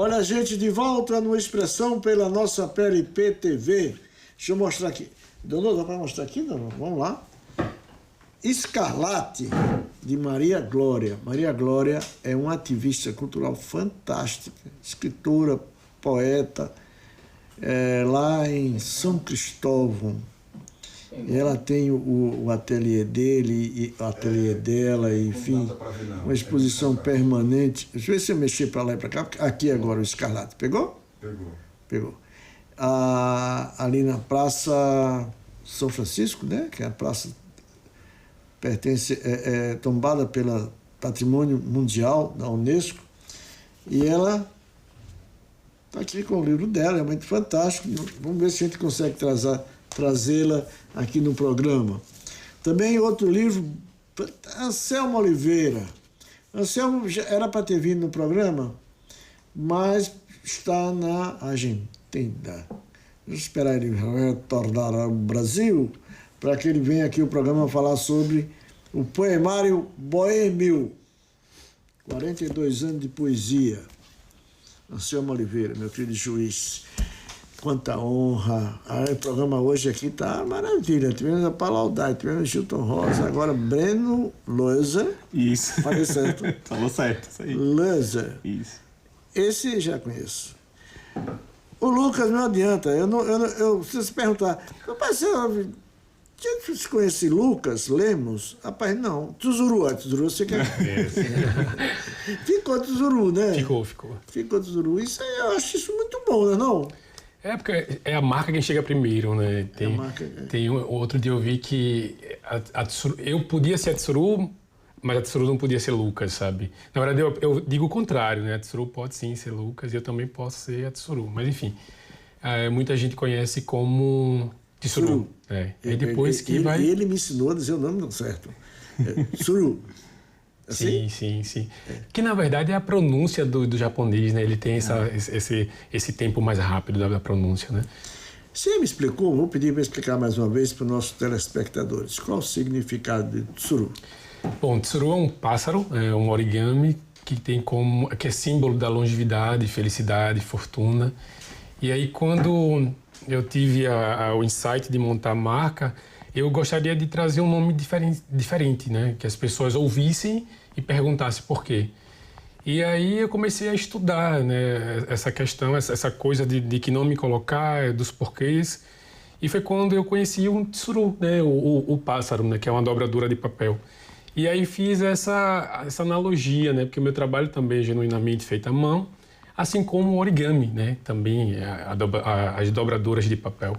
Olha a gente de volta no Expressão pela nossa PLP TV. Deixa eu mostrar aqui. Dona, dá para mostrar aqui? Não? Vamos lá. Escarlate, de Maria Glória. Maria Glória é uma ativista cultural fantástica, escritora, poeta, lá em São Cristóvão. Ela tem o ateliê dele, o ateliê dela, enfim, uma exposição permanente. Deixa eu ver se eu mexer para lá e para cá. Aqui agora o Escarlate. Pegou? Pegou. Ali na Praça São Francisco, né? Que é a praça pertence, tombada pelo Patrimônio Mundial da Unesco. E ela está aqui com o livro dela, é muito fantástico. Vamos ver se a gente consegue trazê-la aqui no programa. Também outro livro, Anselmo Oliveira. Anselmo já era para ter vindo no programa, mas está na Argentina. Vamos esperar ele retornar ao Brasil para que ele venha aqui ao programa falar sobre o poemário Boêmio. 42 anos de poesia. Anselmo Oliveira, meu querido juiz. Quanta honra. O programa hoje aqui tá maravilha. Tivemos a Paula Aldair, tivemos Gilton Rosa, agora Breno Loza. Isso. Falei certo? Falou certo, isso aí. Loza. Isso. Esse já conheço. O Lucas não adianta. Eu preciso se perguntar. Meu parceiro, tinha que conhecer Lucas Lemos? Rapaz, não. Tuzuru você quer. Ficou Tuzuru, né? Ficou Tuzuru. Isso aí, eu acho isso muito bom, não é não? É, porque é a marca quem chega primeiro, né? Tem outro dia eu vi que eu podia ser a Tsuru, mas a Tsuru não podia ser Lucas, sabe? Na verdade, eu digo o contrário, né? A Tsuru pode sim ser Lucas e eu também posso ser a Tsuru. Mas, enfim, muita gente conhece como Tsuru. E depois ele me ensinou a dizer o nome certo. Tsuru. Assim? Sim. Que na verdade é a pronúncia do japonês, né? Ele tem esse tempo mais rápido da pronúncia, né? Você me explicou, vou pedir para explicar mais uma vez para os nossos telespectadores. Qual o significado de tsuru? Bom, tsuru é um pássaro, é um origami que é símbolo da longevidade, felicidade, fortuna. E aí quando eu tive o insight de montar a marca, eu gostaria de trazer um nome diferente, né? Que as pessoas ouvissem e perguntassem por quê. E aí eu comecei a estudar, né? Essa questão, essa coisa de que nome colocar, dos porquês. E foi quando eu conheci o tsuru, né? O pássaro, né? Que é uma dobradura de papel. E aí fiz essa analogia, né? Porque o meu trabalho também é genuinamente feito à mão, assim como o origami, né? Também as dobraduras de papel.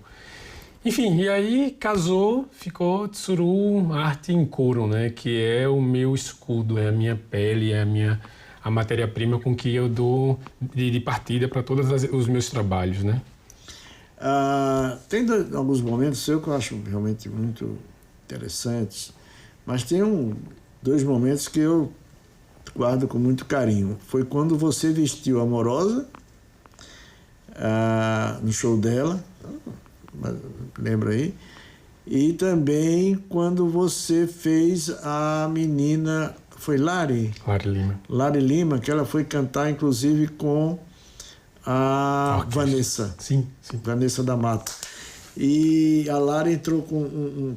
Enfim, e aí casou, ficou Tsuru Arte em Couro, né? Que é o meu escudo, é a minha pele, é a matéria-prima com que eu dou de partida para todos os meus trabalhos, né? Tem alguns momentos que eu acho realmente muito interessantes, mas tem dois momentos que eu guardo com muito carinho. Foi quando você vestiu Amorosa no show dela, lembra aí? E também quando você fez a menina, foi Lari Lima, que ela foi cantar inclusive com a Vanessa. Sim. Vanessa da Mata. E a Lari entrou com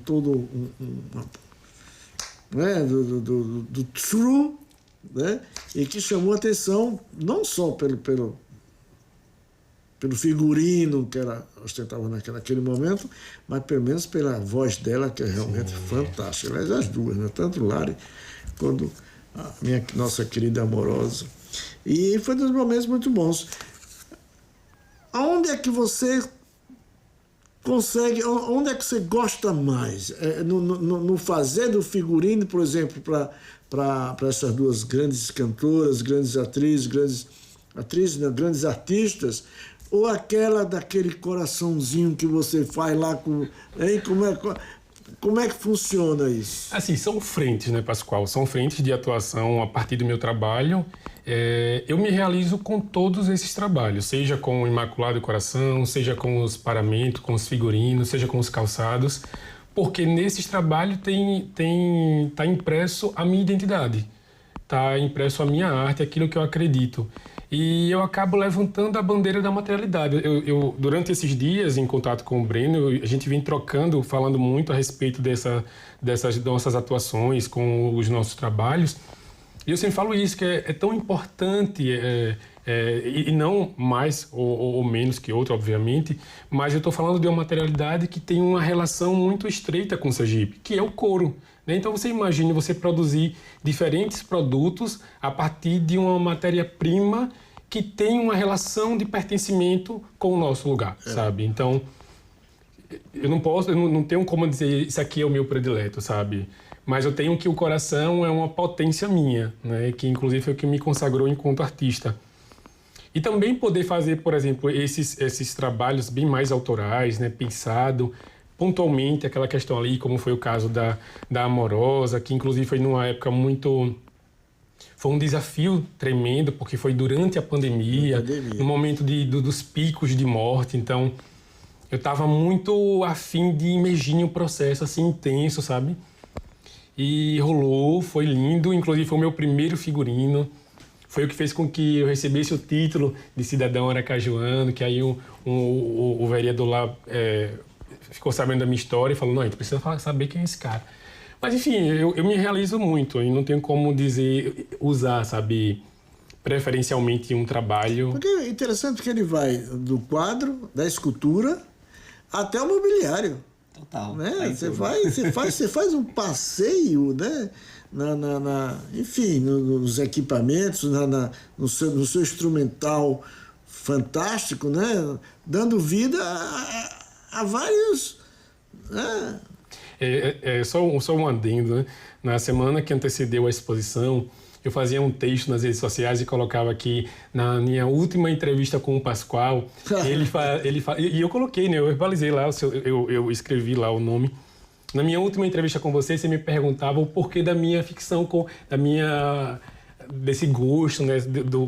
né, do tsuru, né? E que chamou a atenção não só pelo figurino que ela ostentava naquele momento, mas pelo menos pela voz dela, que é realmente fantástica. Aliás, as duas, né? Tanto Lari quanto a nossa querida Amorosa. E foi um dos momentos muito bons. Aonde é que você consegue, onde é que você gosta mais? No fazer do figurino, por exemplo, para essas duas grandes cantoras, grandes atrizes, grandes artistas, ou aquela daquele coraçãozinho que você faz lá com... Hein? Como é que funciona isso? Assim, são frentes, né, Pascoal? São frentes de atuação a partir do meu trabalho. Eu me realizo com todos esses trabalhos, seja com o Imaculado Coração, seja com os paramentos, com os figurinos, seja com os calçados, porque nesses trabalhos tá impresso a minha identidade. tá impresso a minha arte, aquilo que eu acredito. E eu acabo levantando a bandeira da materialidade. Durante esses dias, em contato com o Breno, a gente vem trocando, falando muito a respeito dessas nossas atuações, com os nossos trabalhos. E eu sempre falo isso, que é tão importante, e não mais ou menos que outro, obviamente, mas eu estou falando de uma materialidade que tem uma relação muito estreita com o Sergipe, que é o couro. Né? Então você imagine você produzir diferentes produtos a partir de uma matéria-prima que tem uma relação de pertencimento com o nosso lugar, sabe? Então, eu não tenho como dizer isso aqui é o meu predileto, sabe? Mas eu tenho que o coração é uma potência minha, né? Que inclusive foi o que me consagrou enquanto artista. E também poder fazer, por exemplo, esses trabalhos bem mais autorais, né? Pensado pontualmente aquela questão ali, como foi o caso da Amorosa, que inclusive foi numa época muito... Foi um desafio tremendo, porque foi durante a pandemia. No momento dos picos de morte. Então, eu estava muito afim de imergir em um processo assim intenso, sabe? E rolou, foi lindo, inclusive foi o meu primeiro figurino. Foi o que fez com que eu recebesse o título de cidadão aracajuano, que aí o vereador lá ficou sabendo da minha história e falou, não, a gente precisa saber quem é esse cara. Mas enfim, eu me realizo muito e não tenho como usar, sabe, preferencialmente um trabalho. Porque é interessante que ele vai do quadro, da escultura, até o mobiliário. Total. Né? Você faz um passeio, né? Enfim, nos equipamentos, no seu instrumental fantástico, né? Dando vida a vários... Né? Só um adendo, né? Na semana que antecedeu a exposição, eu fazia um texto nas redes sociais e colocava aqui, na minha última entrevista com o Pascoal, e eu coloquei, né? Eu verbalizei lá, eu escrevi lá o nome. Na minha última entrevista com você me perguntava o porquê da minha ficção, desse gosto, né?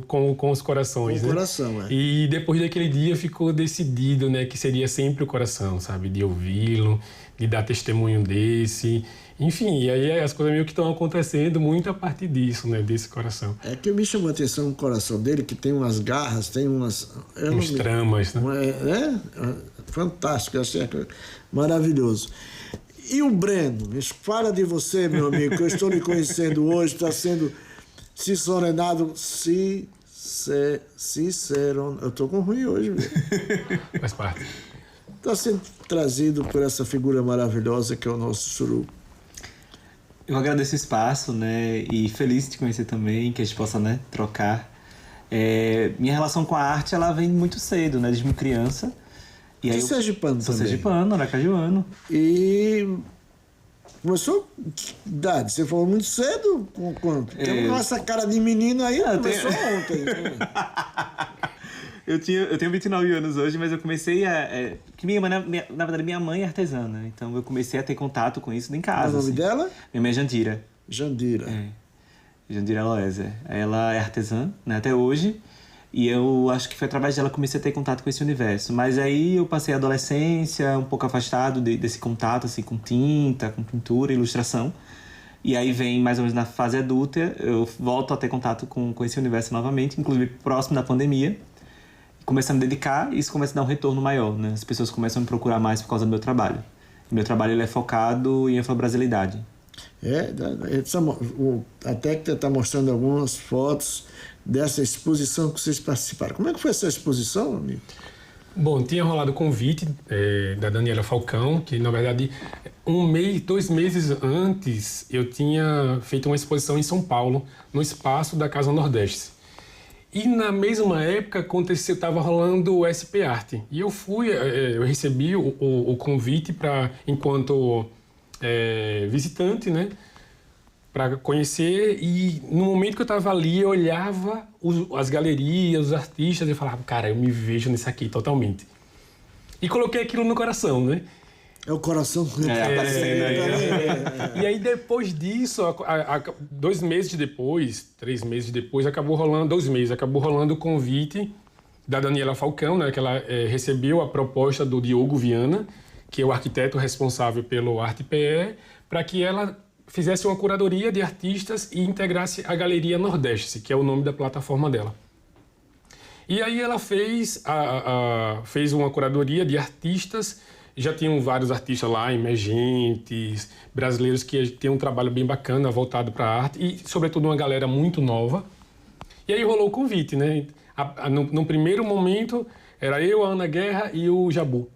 Com os corações. Com o né? coração, E depois daquele dia ficou decidido, né? Que seria sempre o coração, sabe? De ouvi-lo, de dar testemunho desse... Enfim, e aí as coisas meio que estão acontecendo muito a partir disso, né? Desse coração. É que me chamou a atenção o coração dele, que tem umas garras, tem umas... Uns tramas, né? Fantástico, achei maravilhoso. E o Breno? Fala de você, meu amigo, que eu estou lhe conhecendo hoje, está sendo ciceronado, cicerone... Eu estou com ruim hoje, meu. Faz parte. Está sendo trazido por essa figura maravilhosa que é o nosso Suru. Eu agradeço o espaço, né, e feliz de te conhecer também, que a gente possa, né, trocar. Minha relação com a arte, ela vem muito cedo, né, desde muito criança. E aí sergipano também. Sou sergipano, aracajuano. E começou que idade? Você falou muito cedo? Com quanto? Porque com essa cara de menino aí, começou ontem. Eu tenho 29 anos hoje, mas eu comecei que na verdade, minha mãe é artesana. Então, eu comecei a ter contato com isso em casa. Qual é o nome dela? Minha mãe é Jandira. Jandira. Jandira Aloésia. Ela é artesã, né, até hoje. E eu acho que foi através dela que comecei a ter contato com esse universo. Mas aí eu passei a adolescência um pouco afastado desse contato, assim, com tinta, com pintura, ilustração. E aí vem, mais ou menos na fase adulta, eu volto a ter contato com esse universo novamente, inclusive próximo da pandemia. Começando a me dedicar, e isso começa a dar um retorno maior, né? As pessoas começam a me procurar mais por causa do meu trabalho. O meu trabalho ele é focado em afro-brasilidade. A técnica está mostrando algumas fotos dessa exposição que vocês participaram. Como é que foi essa exposição, amigo? Bom, tinha rolado o convite da Daniela Falcão, que na verdade 2 meses antes eu tinha feito uma exposição em São Paulo, no espaço da Casa Nordeste. E na mesma época estava rolando o SP Arte. E eu recebi o convite enquanto visitante, né? Para conhecer. E no momento que eu estava ali, eu olhava as galerias, os artistas e falava, cara, eu me vejo nisso aqui totalmente. E coloquei aquilo no coração, né? É o coração que aparecendo aí. E aí, depois disso, 2 meses depois, 3 meses depois, acabou rolando o convite da Daniela Falcão, né? Que ela recebeu a proposta do Diogo Viana, que é o arquiteto responsável pelo Arte PE, para que ela fizesse uma curadoria de artistas e integrasse a Galeria Nordeste, que é o nome da plataforma dela. E aí ela fez uma curadoria de artistas, já tinham vários artistas lá, emergentes, brasileiros que têm um trabalho bem bacana voltado para a arte e, sobretudo, uma galera muito nova. E aí rolou o convite, né? No primeiro momento, era eu, a Ana Guerra e o Jabu.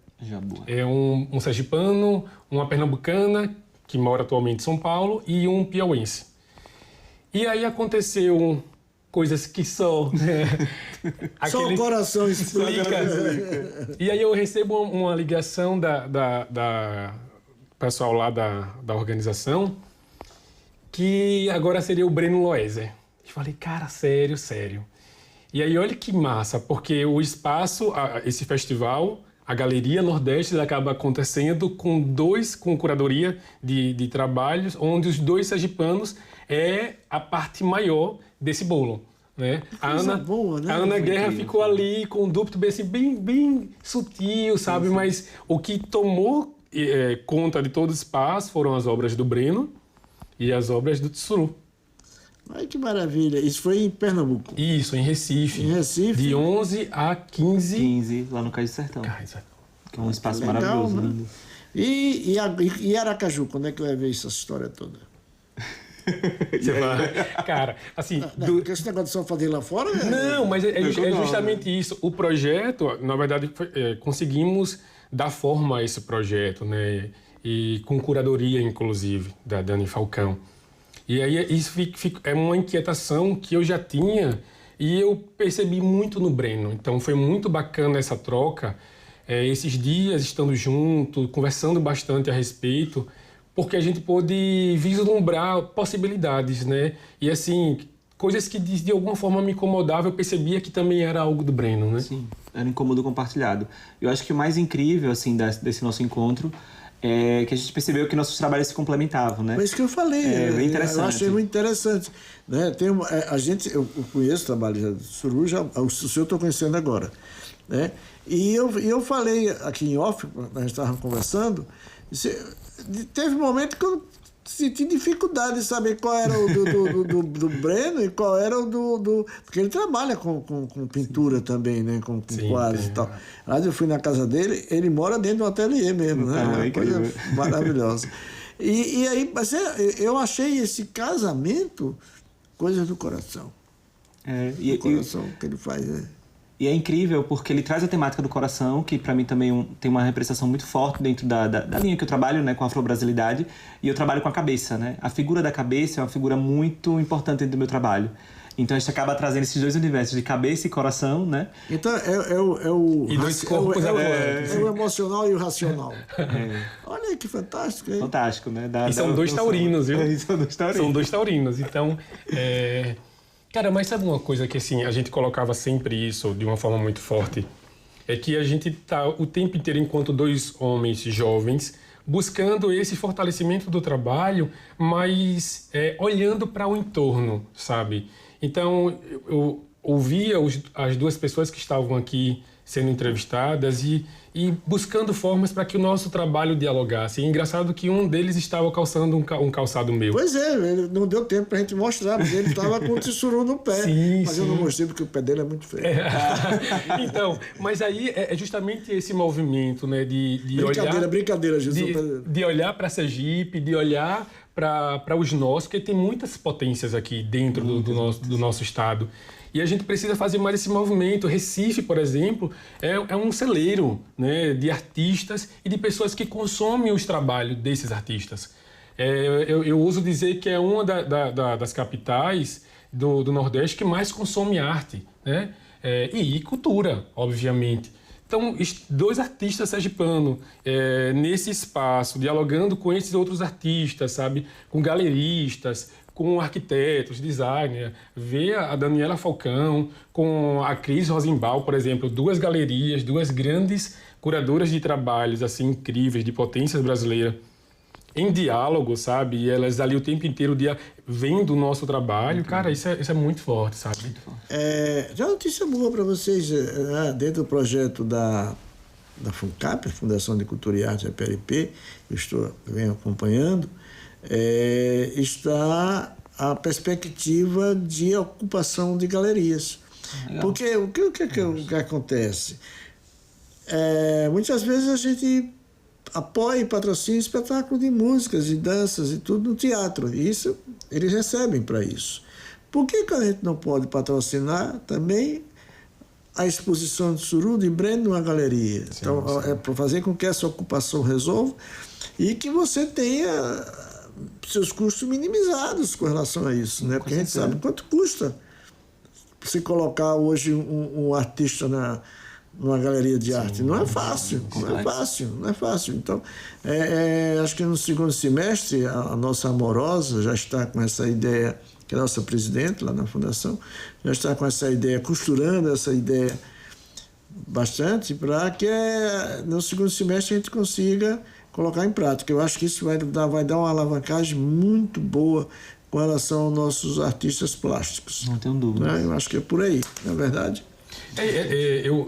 É um sergipano, uma pernambucana, que mora atualmente em São Paulo, e um piauense. E aí aconteceu coisas que só... Só o coração explica. E aí eu recebo uma ligação da pessoal lá da organização, que agora seria o Breno Loeser. Eu falei, cara, sério. E aí olha que massa, porque o espaço, esse festival, a Galeria Nordeste, ele acaba acontecendo com curadoria de trabalhos, onde os 2 sergipanos é a parte maior desse bolo. Né? A Ana Guerra ficou ali com um dúpito bem sutil, sabe? Sim. Mas o que tomou conta de todo o espaço foram as obras do Breno e as obras do Tsuru. Ai, que maravilha. Isso foi em Pernambuco? Isso, em Recife. De 11 a 15... 15, lá no Cais do Sertão. Que é um espaço maravilhoso. Né? Lindo. E Aracaju, quando é que vai ver essa história toda? Você vai... Cara, assim... Porque esse negócio de só fazer lá fora... Não, mas é justamente isso. O projeto, na verdade, conseguimos dar forma a esse projeto, né? E com curadoria, inclusive, da Dani Falcão. E aí isso é uma inquietação que eu já tinha e eu percebi muito no Breno. Então foi muito bacana essa troca, esses dias estando junto, conversando bastante a respeito, porque a gente pôde vislumbrar possibilidades, né? E assim, coisas que de alguma forma me incomodavam, eu percebia que também era algo do Breno, né? Sim, era um incômodo compartilhado. Eu acho que o mais incrível, assim, desse nosso encontro é que a gente percebeu que nossos trabalhos se complementavam, né? Foi isso que eu falei. Bem interessante. Eu achei muito interessante. Né? Eu conheço o trabalho do Tsuru, o seu eu estou conhecendo agora. Né? E eu falei aqui em off, a gente estava conversando, teve um momento que eu senti dificuldade de saber qual era o do Breno e qual era o do... Porque ele trabalha com pintura também, né? Com quadros e tal. Aliás, eu fui na casa dele, ele mora dentro do ateliê mesmo, né? Então, uma coisa maravilhosa. E aí, mas eu achei esse casamento coisas do coração. Do coração que ele faz, né? E é incrível porque ele traz a temática do coração, que para mim também tem uma representação muito forte dentro da linha que eu trabalho, né, com a afro-brasilidade, e eu trabalho com a cabeça, né? A figura da cabeça é uma figura muito importante dentro do meu trabalho. Então a gente acaba trazendo esses 2 universos de cabeça e coração, né? Então é o... E 2 corpos é o emocional e o racional. Olha aí que fantástico, hein? Fantástico, né? E são 2 taurinos, viu? São 2 taurinos. Então... Cara, mas sabe uma coisa que assim, a gente colocava sempre isso de uma forma muito forte? É que a gente tá o tempo inteiro, enquanto 2 homens jovens, buscando esse fortalecimento do trabalho, mas olhando para o entorno, sabe? Então, eu ouvia as 2 pessoas que estavam aqui sendo entrevistadas e buscando formas para que o nosso trabalho dialogasse. E engraçado que um deles estava calçando um calçado meu. Pois é, não deu tempo para a gente mostrar, porque ele estava com o tsuru no pé. Mas eu não mostrei porque o pé dele é muito feio. Então, mas aí é justamente esse movimento, né, de olhar... Brincadeira, Jesus. De olhar para Sergipe, de olhar para os nossos, porque tem muitas potências aqui dentro do nosso estado. E a gente precisa fazer mais esse movimento. Recife, por exemplo, é um celeiro, né, de artistas e de pessoas que consomem os trabalhos desses artistas. Eu uso dizer que é uma das capitais do Nordeste que mais consome arte, né? E cultura, obviamente. Então, 2 artistas sergipanos nesse espaço, dialogando com esses outros artistas, sabe? Com galeristas, com arquitetos, designers, ver a Daniela Falcão, com a Cris Rosenbaum, por exemplo, 2 galerias, 2 grandes curadoras de trabalhos assim incríveis, de potências brasileiras, em diálogo, sabe? E elas ali o tempo inteiro vendo o nosso trabalho. Cara, isso é muito forte, sabe? Muito forte. Já notícia boa para vocês, dentro do projeto da FUNCAP, a Fundação de Cultura e Arte, a PLP, venho acompanhando. está a perspectiva de ocupação de galerias. Legal. Porque o que acontece? Muitas vezes a gente apoia e patrocina espetáculo de músicas e danças e tudo no teatro. E isso, eles recebem para isso. Por que a gente não pode patrocinar também a exposição de Sururu e Breno numa galeria? Sim, então, é para fazer com que essa ocupação resolva e que você tenha seus custos minimizados com relação a isso, né? Porque a gente sabe quanto custa você colocar hoje um artista numa galeria de arte. Não é fácil, não é fácil. Então, acho que no segundo semestre, a nossa amorosa já está com essa ideia, que é a nossa presidente lá na Fundação, já está com essa ideia, costurando essa ideia bastante, para que no segundo semestre a gente consiga colocar em prática. Eu acho que isso vai dar uma alavancagem muito boa com relação aos nossos artistas plásticos. Não tenho dúvida. Né? Eu acho que é por aí, na verdade.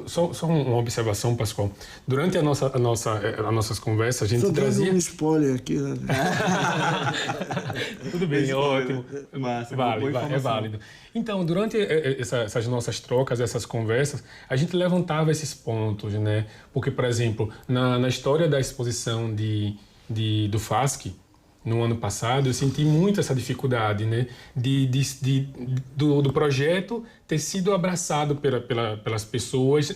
Só uma observação, Pascoal. Durante as nossas conversas, a gente trazia... Estou dando um spoiler aqui. Né? Tudo bem, ótimo. Massa, é válido. Então, durante essas nossas trocas, essas conversas, a gente levantava esses pontos, né? Porque, por exemplo, na história da exposição do FASC, no ano passado, eu senti muito essa dificuldade, né, do projeto ter sido abraçado pelas pessoas,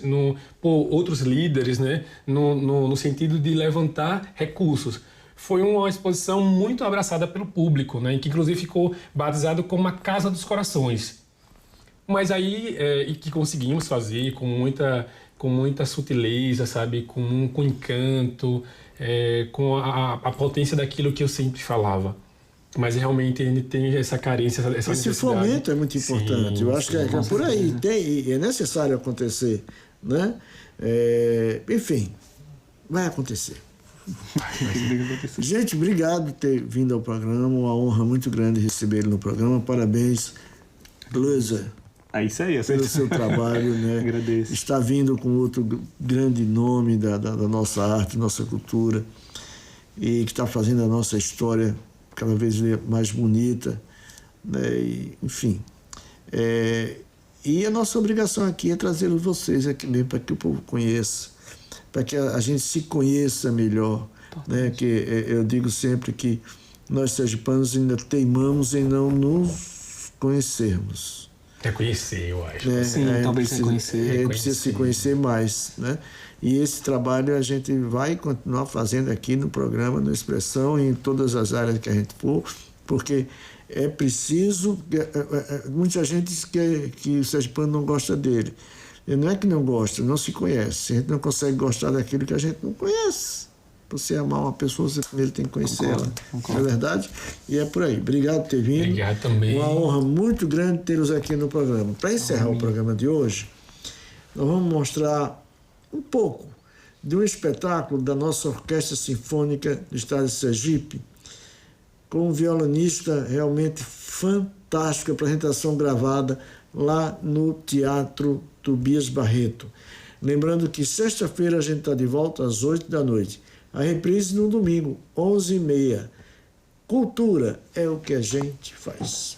por outros líderes, né, no sentido de levantar recursos. Foi uma exposição muito abraçada pelo público, né, que inclusive ficou batizado como a Casa dos Corações. Mas aí, e que conseguimos fazer com muita sutileza, sabe, com encanto, com a potência daquilo que eu sempre falava. Mas realmente ele tem essa carência, essa Esse necessidade. fomento é muito importante. Eu acho que é por aí. É necessário acontecer. Né? Enfim, vai acontecer. Gente, obrigado por ter vindo ao programa. Uma honra muito grande recebê-lo no programa. Parabéns, Luísa. Isso aí, pelo seu trabalho, né? Agradeço. Está vindo com outro grande nome da nossa arte, nossa cultura, e que está fazendo a nossa história cada vez mais bonita, né? E, enfim. E a nossa obrigação aqui é trazer vocês aqui mesmo para que o povo conheça, para que a gente se conheça melhor, né? Que eu digo sempre que nós sergipanos ainda teimamos em não nos conhecermos. Conhecer, eu acho. Sim, talvez se conhecer. Precisa se conhecer mais, né? E esse trabalho a gente vai continuar fazendo aqui no programa, no Expressão, e em todas as áreas que a gente for, porque é preciso... muita gente diz que o sergipano não gosta dele. E não é que não gosta, não se conhece. A gente não consegue gostar daquilo que a gente não conhece. Para você amar uma pessoa, você primeiro tem que conhecê-la. Não é verdade? E é por aí. Obrigado por ter vindo. Obrigado também. Uma honra muito grande tê-los aqui no programa. Para encerrar o programa de hoje, nós vamos mostrar um pouco de um espetáculo da nossa Orquestra Sinfônica do Estado de Sergipe, com um violonista realmente fantástico, apresentação gravada lá no Teatro Tobias Barreto. Lembrando que sexta-feira a gente está de volta às 8 da noite. A reprise no domingo, 11h30. Cultura é o que a gente faz.